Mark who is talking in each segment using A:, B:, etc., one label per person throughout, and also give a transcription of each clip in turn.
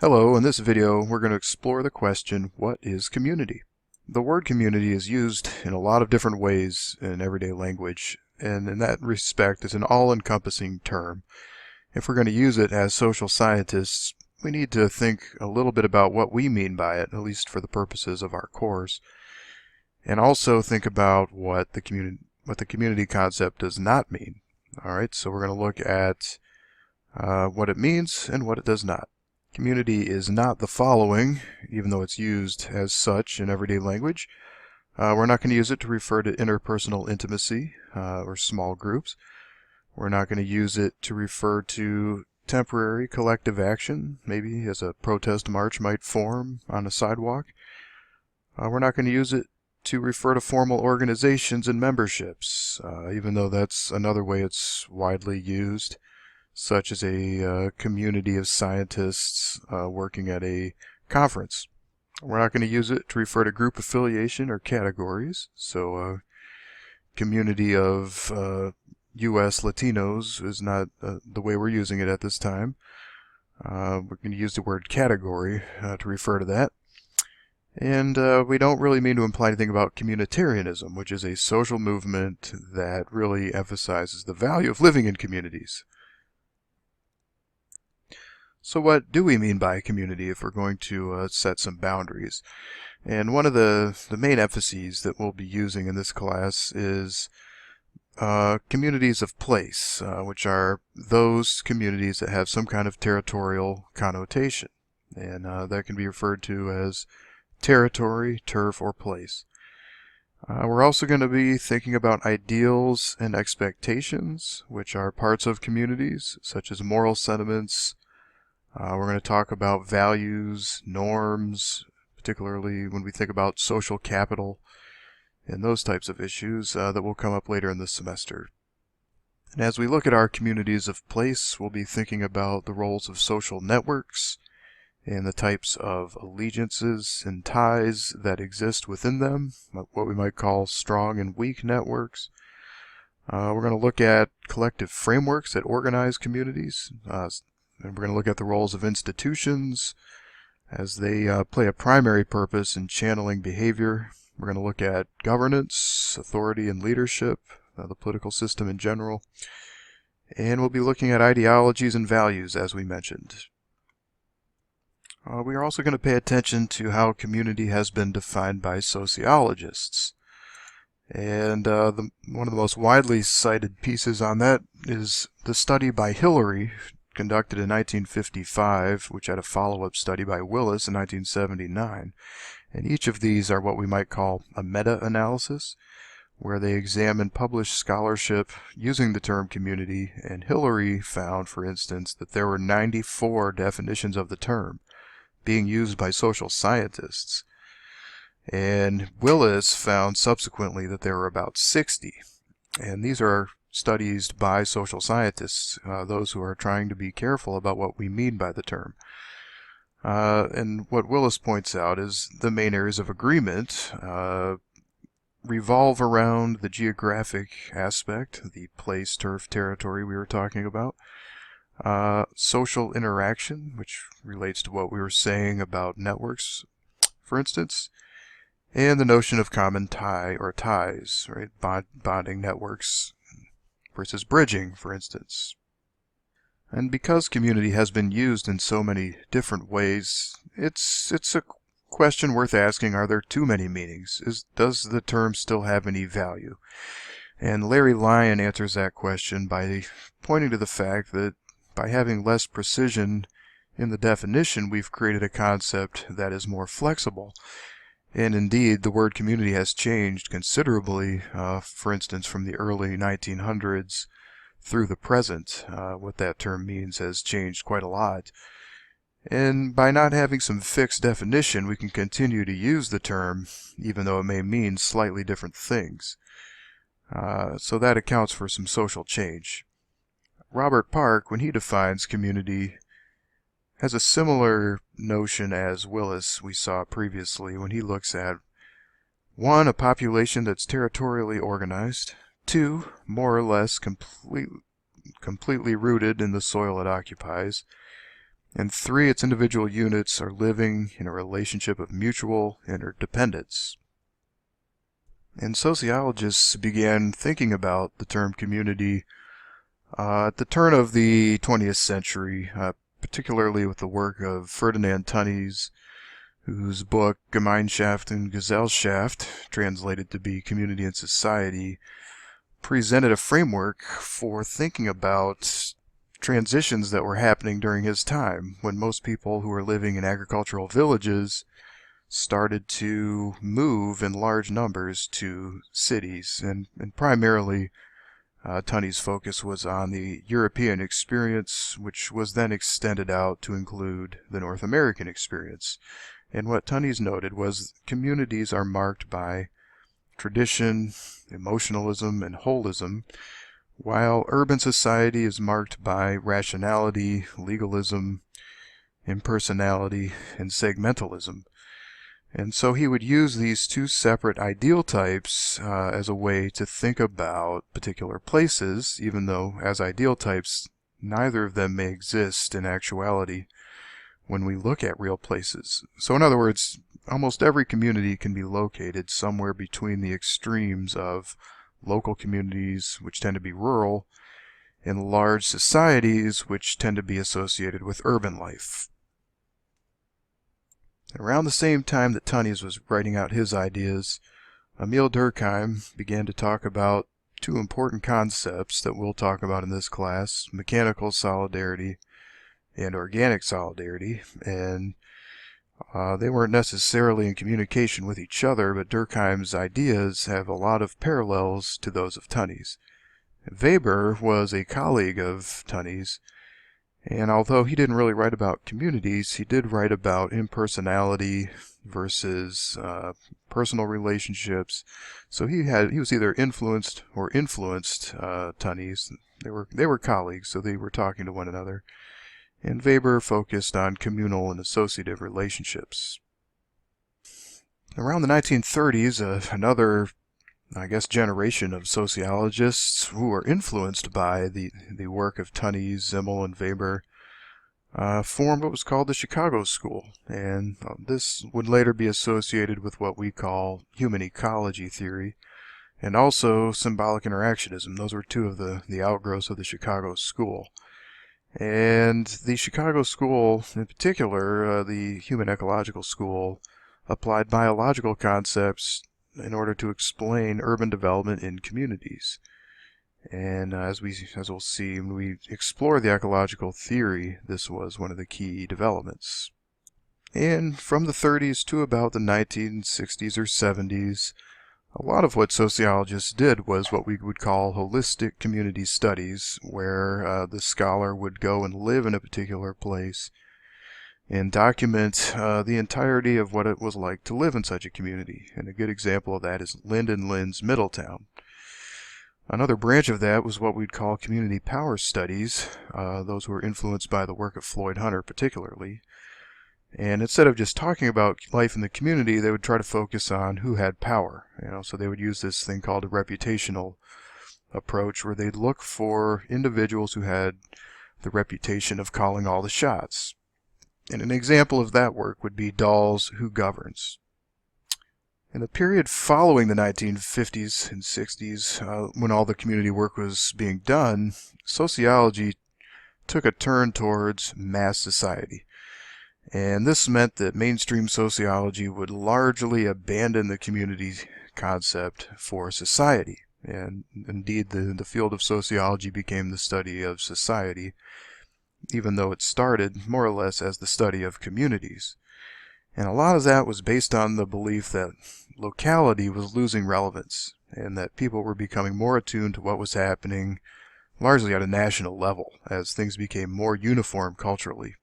A: Hello, in this video we're going to explore the question, what is community? The word community is used in a lot of different ways in everyday language, and in that respect it's an all-encompassing term. If we're going to use it as social scientists, we need to think a little bit about what we mean by it, at least for the purposes of our course, and also think about what the community concept does not mean. Alright, so we're going to look at what it means and what it does not. Community is not the following, even though it's used as such in everyday language. We're not going to use it to refer to interpersonal intimacy or small groups. We're not going to use it to refer to temporary collective action, maybe as a protest march might form on a sidewalk. We're not going to use it to refer to formal organizations and memberships, even though that's another way it's widely used, such as a community of scientists working at a conference. We're not going to use it to refer to group affiliation or categories. So community of U.S. Latinos is not the way we're using it at this time. We're going to use the word category to refer to that. And we don't really mean to imply anything about communitarianism, which is a social movement that really emphasizes the value of living in communities. So what do we mean by community if we're going to set some boundaries? And one of the main emphases that we'll be using in this class is communities of place, which are those communities that have some kind of territorial connotation. And that can be referred to as territory, turf, or place. We're also going to be thinking about ideals and expectations, which are parts of communities, such as moral sentiments. We're going to talk about values, norms, particularly when we think about social capital and those types of issues that will come up later in this semester. And as we look at our communities of place, we'll be thinking about the roles of social networks and the types of allegiances and ties that exist within them, what we might call strong and weak networks. We're going to look at collective frameworks that organize communities. And we're going to look at the roles of institutions as they play a primary purpose in channeling behavior. We're going to look at governance, authority, and leadership, the political system in general. And we'll be looking at ideologies and values, as we mentioned. We are also going to pay attention to how community has been defined by sociologists. And one of the most widely cited pieces on that is the study by Hillary, conducted in 1955, which had a follow-up study by Willis in 1979. And each of these are what we might call a meta-analysis, where they examine published scholarship using the term community, and Hillary found, for instance, that there were 94 definitions of the term being used by social scientists. And Willis found subsequently that there were about 60. And these are studies by social scientists, those who are trying to be careful about what we mean by the term. And what Willis points out is the main areas of agreement revolve around the geographic aspect, the place, turf, territory we were talking about, social interaction, which relates to what we were saying about networks, for instance, and the notion of common tie or ties, right? Bonding networks versus bridging, for instance. And because community has been used in so many different ways, it's a question worth asking, are there too many meanings? Does the term still have any value? And Larry Lyon answers that question by pointing to the fact that by having less precision in the definition, we've created a concept that is more flexible. And indeed, the word community has changed considerably, for instance, from the early 1900s through the present. What that term means has changed quite a lot. And by not having some fixed definition, we can continue to use the term, even though it may mean slightly different things. So that accounts for some social change. Robert Park, when he defines community, has a similar notion as Willis we saw previously when he looks at 1. A population that's territorially organized, 2. More or less completely rooted in the soil it occupies, And 3, its individual units are living in a relationship of mutual interdependence. And sociologists began thinking about the term community at the turn of the 20th century, particularly with the work of Ferdinand Tönnies, whose book Gemeinschaft und Gesellschaft, translated to be Community and Society, presented a framework for thinking about transitions that were happening during his time, when most people who were living in agricultural villages started to move in large numbers to cities. And primarily, Tönnies' focus was on the European experience, which was then extended out to include the North American experience. And what Tönnies noted was communities are marked by tradition, emotionalism, and holism, while urban society is marked by rationality, legalism, impersonality, and segmentalism. And so he would use these 2 separate ideal types as a way to think about particular places, even though as ideal types, neither of them may exist in actuality when we look at real places. So in other words, almost every community can be located somewhere between the extremes of local communities, which tend to be rural, and large societies, which tend to be associated with urban life. Around the same time that Tönnies was writing out his ideas, Emile Durkheim began to talk about 2 important concepts that we'll talk about in this class: mechanical solidarity and organic solidarity. And they weren't necessarily in communication with each other, but Durkheim's ideas have a lot of parallels to those of Tönnies. Weber was a colleague of Tönnies, and although he didn't really write about communities, he did write about impersonality versus personal relationships. So he was either influenced or influenced Tönnies. They were colleagues, so they were talking to one another. And Weber focused on communal and associative relationships. Around the 1930s, another, generation of sociologists who were influenced by the work of Tönnies, Simmel, and Weber formed what was called the Chicago School. And this would later be associated with what we call human ecology theory, and also symbolic interactionism. Those were 2 of the outgrowths of the Chicago School. And the Chicago School, in particular, the Human Ecological School, applied biological concepts in order to explain urban development in communities. And as we'll see when we explore the ecological theory, this was one of the key developments. And from the 30s to about the 1960s or 70s, a lot of what sociologists did was what we would call holistic community studies, where the scholar would go and live in a particular place and document the entirety of what it was like to live in such a community. And a good example of that is Lyndon Lynn's Middletown. Another branch of that was what we'd call community power studies, those who were influenced by the work of Floyd Hunter particularly. And instead of just talking about life in the community, they would try to focus on who had power. So they would use this thing called a reputational approach, where they'd look for individuals who had the reputation of calling all the shots. And an example of that work would be Dahl's Who Governs. In the period following the 1950s and 60s, when all the community work was being done, sociology took a turn towards mass society. And this meant that mainstream sociology would largely abandon the community concept for society. And indeed, the field of sociology became the study of society, even though it started more or less as the study of communities. And a lot of that was based on the belief that locality was losing relevance, and that people were becoming more attuned to what was happening largely at a national level, as things became more uniform culturally.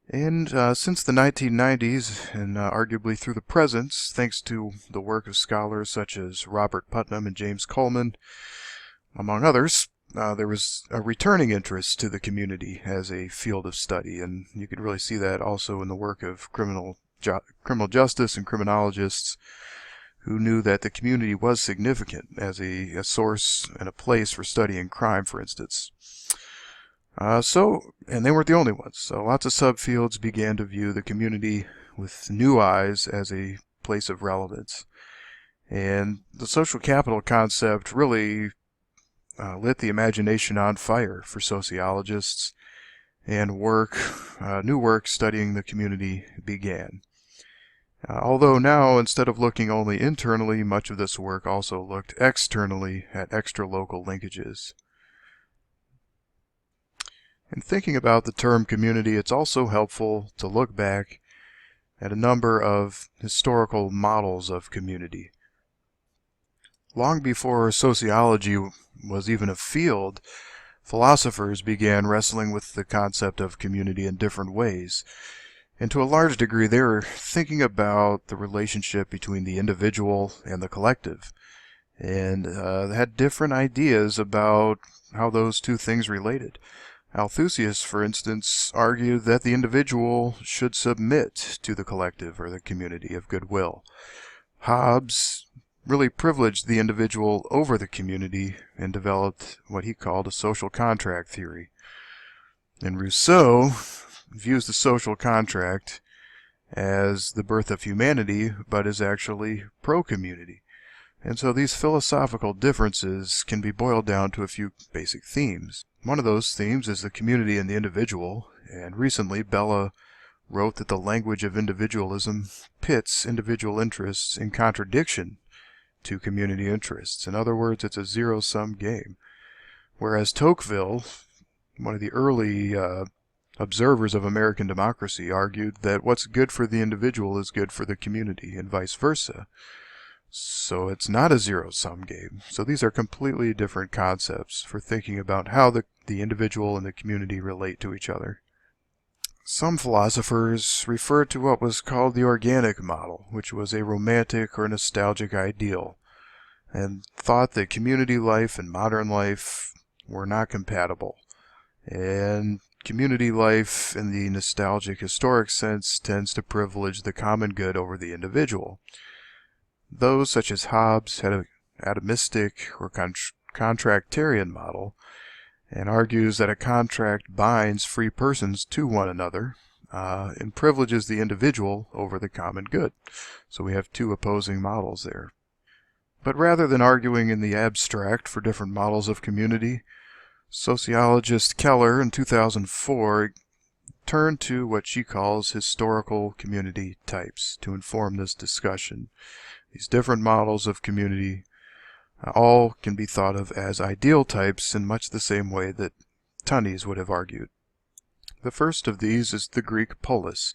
A: And since the 1990s, and arguably through the present, thanks to the work of scholars such as Robert Putnam and James Coleman, among others, there was a returning interest to the community as a field of study, and you could really see that also in the work of criminal justice and criminologists who knew that the community was significant as a source and a place for studying crime, for instance. And they weren't the only ones. So lots of subfields began to view the community with new eyes as a place of relevance. And the social capital concept really lit the imagination on fire for sociologists, and new work studying the community began. Although now, instead of looking only internally, much of this work also looked externally at extra-local linkages. In thinking about the term community, it's also helpful to look back at a number of historical models of community. Long before sociology was even a field, philosophers began wrestling with the concept of community in different ways. And to a large degree, they were thinking about the relationship between the individual and the collective, and had different ideas about how those two things related. Althusius, for instance, argued that the individual should submit to the collective or the community of goodwill. Hobbes really privileged the individual over the community and developed what he called a social contract theory. And Rousseau views the social contract as the birth of humanity, but is actually pro-community. And so these philosophical differences can be boiled down to a few basic themes. One of those themes is the community and the individual, and recently Bella wrote that the language of individualism pits individual interests in contradiction to community interests. In other words, it's a zero-sum game. Whereas Tocqueville, one of the early observers of American democracy, argued that what's good for the individual is good for the community, and vice versa. So it's not a zero-sum game. So these are completely different concepts for thinking about how the individual and the community relate to each other. Some philosophers referred to what was called the organic model, which was a romantic or nostalgic ideal, and thought that community life and modern life were not compatible. And community life in the nostalgic historic sense tends to privilege the common good over the individual. Those such as Hobbes had an atomistic or contractarian model, and argues that a contract binds free persons to one another and privileges the individual over the common good. So we have two opposing models there. But rather than arguing in the abstract for different models of community, sociologist Keller in 2004 turned to what she calls historical community types to inform this discussion. These different models of community all can be thought of as ideal types in much the same way that Tönnies would have argued. The first of these is the Greek polis.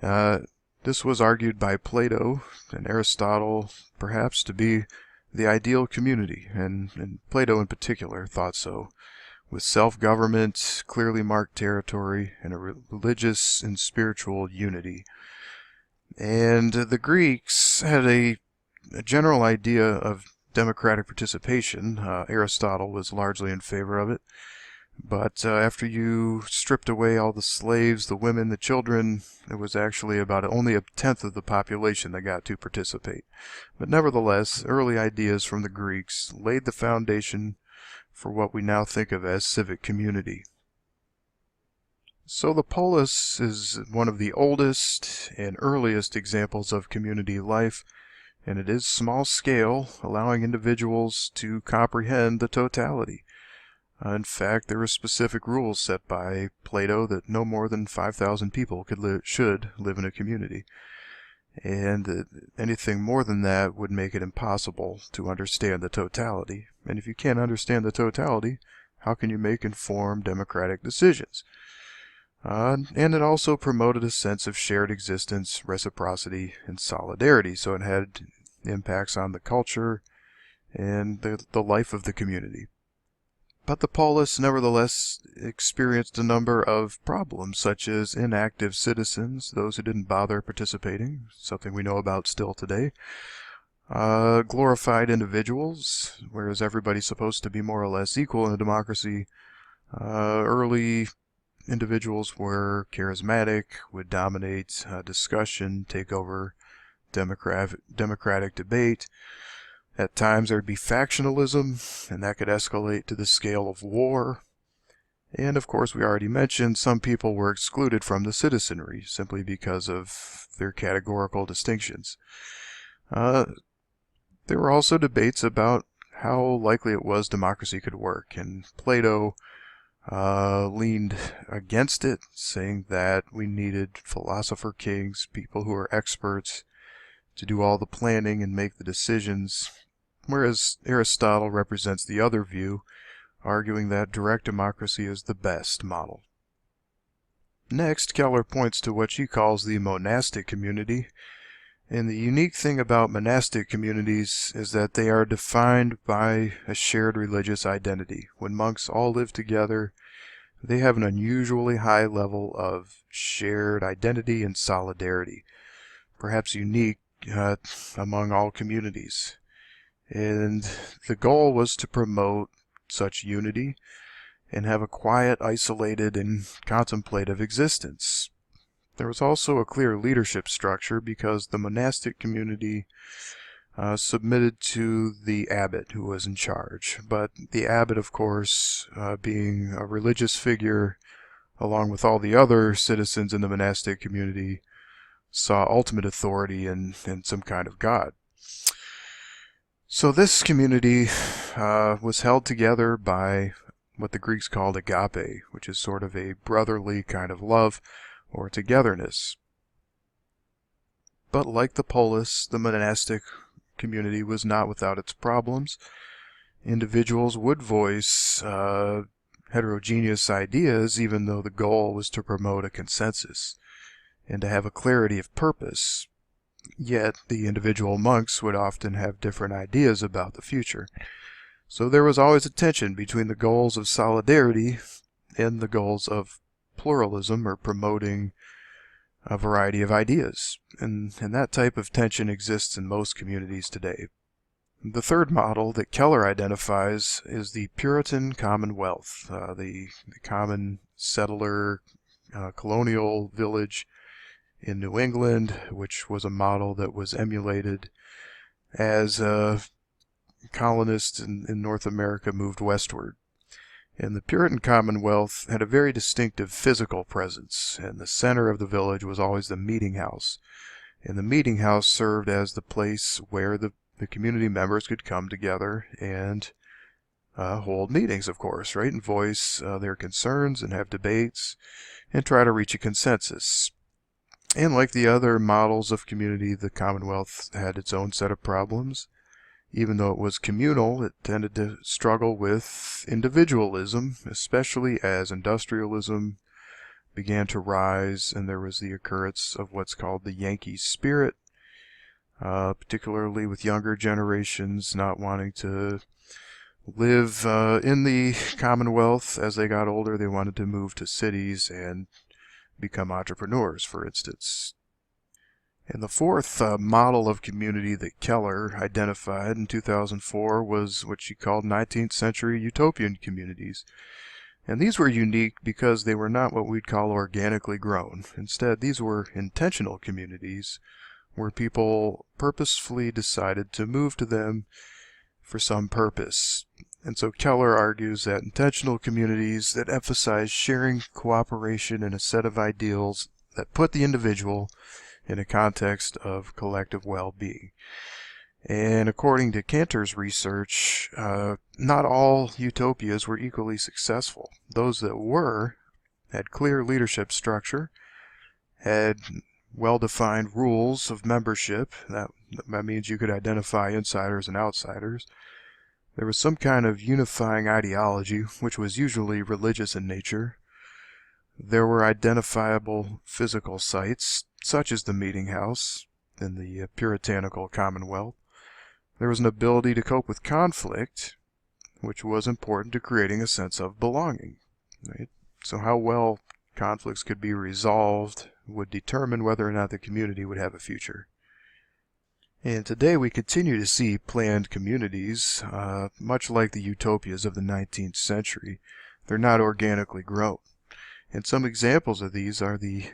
A: This was argued by Plato and Aristotle perhaps to be the ideal community, and Plato in particular thought so, with self-government, clearly marked territory, and a religious and spiritual unity. And the Greeks had a general idea of democratic participation. Aristotle was largely in favor of it. But after you stripped away all the slaves, the women, the children, it was actually about only a tenth of the population that got to participate. But nevertheless, early ideas from the Greeks laid the foundation for what we now think of as civic community. So the polis is one of the oldest and earliest examples of community life, and it is small scale, allowing individuals to comprehend the totality. In fact, there were specific rules set by Plato that no more than 5,000 people should live in a community. And anything more than that would make it impossible to understand the totality. And if you can't understand the totality, how can you make informed democratic decisions? And it also promoted a sense of shared existence, reciprocity, and solidarity. So it had impacts on the culture and the life of the community. But the polis nevertheless experienced a number of problems, such as inactive citizens, those who didn't bother participating, something we know about still today, glorified individuals, whereas everybody's supposed to be more or less equal in a democracy. Early individuals were charismatic, would dominate discussion, take over democratic debate. At times there would be factionalism, and that could escalate to the scale of war. And of course, we already mentioned some people were excluded from the citizenry simply because of their categorical distinctions. There were also debates about how likely it was democracy could work, and Plato leaned against it, saying that we needed philosopher kings, people who are experts, to do all the planning and make the decisions, whereas Aristotle represents the other view, arguing that direct democracy is the best model. Next, Keller points to what she calls the monastic community. And the unique thing about monastic communities is that they are defined by a shared religious identity. When monks all live together, they have an unusually high level of shared identity and solidarity, perhaps unique among all communities. And the goal was to promote such unity and have a quiet, isolated, and contemplative existence. There was also a clear leadership structure because the monastic community submitted to the abbot who was in charge. But the abbot, of course, being a religious figure, along with all the other citizens in the monastic community, saw ultimate authority in some kind of god. So this community was held together by what the Greeks called agape, which is sort of a brotherly kind of love or togetherness. But like the polis, the monastic community was not without its problems. Individuals would voice heterogeneous ideas, even though the goal was to promote a consensus and to have a clarity of purpose. Yet the individual monks would often have different ideas about the future. So there was always a tension between the goals of solidarity and the goals of pluralism, or promoting a variety of ideas. And that type of tension exists in most communities today. The third model that Keller identifies is the Puritan Commonwealth, the common settler colonial village in New England, which was a model that was emulated as colonists in North America moved westward. And the Puritan Commonwealth had a very distinctive physical presence, and the center of the village was always the meeting house. And the meeting house served as the place where the community members could come together and hold meetings, of course, right, and voice their concerns and have debates and try to reach a consensus. And like the other models of community, the Commonwealth had its own set of problems. Even though it was communal, it tended to struggle with individualism, especially as industrialism began to rise and there was the occurrence of what's called the Yankee spirit, particularly with younger generations not wanting to live in the Commonwealth. As they got older, they wanted to move to cities and become entrepreneurs, for instance. And the fourth model of community that Keller identified in 2004 was what she called 19th century utopian communities. And these were unique because they were not what we'd call organically grown. Instead, these were intentional communities where people purposefully decided to move to them for some purpose. And so Keller argues that intentional communities that emphasize sharing, cooperation, and a set of ideals that put the individual in a context of collective well-being. And according to Cantor's research, not all utopias were equally successful. Those that were had clear leadership structure, had well-defined rules of membership. That means you could identify insiders and outsiders. There was some kind of unifying ideology, which was usually religious in nature. There were identifiable physical sites, such as the meeting house in the puritanical Commonwealth. There was an ability to cope with conflict, which was important to creating a sense of belonging. Right? So how well conflicts could be resolved would determine whether or not the community would have a future. And today we continue to see planned communities, much like the utopias of the 19th century. They're not organically grown. And some examples of these are the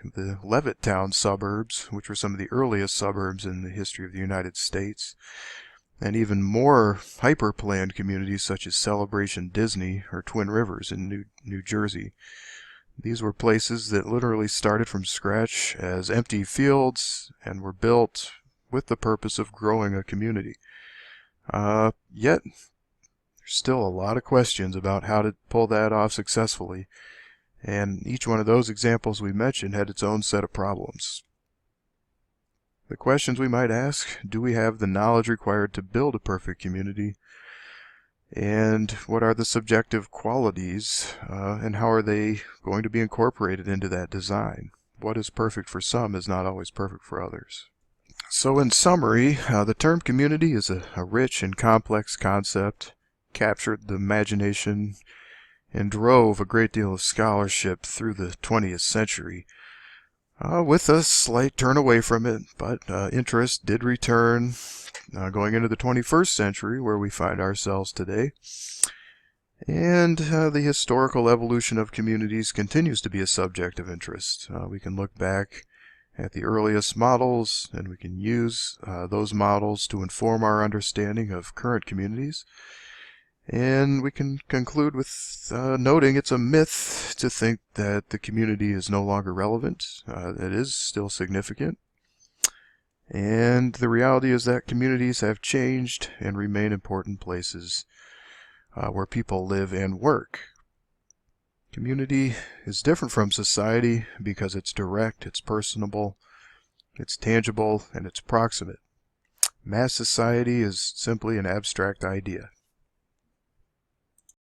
A: Levittown suburbs, which were some of the earliest suburbs in the history of the United States. and even more hyper-planned communities such as Celebration Disney or Twin Rivers in New Jersey. These were places that literally started from scratch as empty fields and were built with the purpose of growing a community. Yet, there's still a lot of questions about how to pull that off successfully, and each one of those examples we mentioned had its own set of problems. The questions we might ask: do we have the knowledge required to build a perfect community? And what are the subjective qualities, and how are they going to be incorporated into that design? What is perfect for some is not always perfect for others. So in summary, the term community is a rich and complex concept, captured the imagination, and drove a great deal of scholarship through the 20th century. With a slight turn away from it, but interest did return going into the 21st century, where we find ourselves today. And the historical evolution of communities continues to be a subject of interest. We can look back at the earliest models, and we can use those models to inform our understanding of current communities. And we can conclude with noting it's a myth to think that the community is no longer relevant. It is still significant. And the reality is that communities have changed and remain important places where people live and work. Community is different from society because it's direct, it's personable, it's tangible, and it's proximate. Mass society is simply an abstract idea.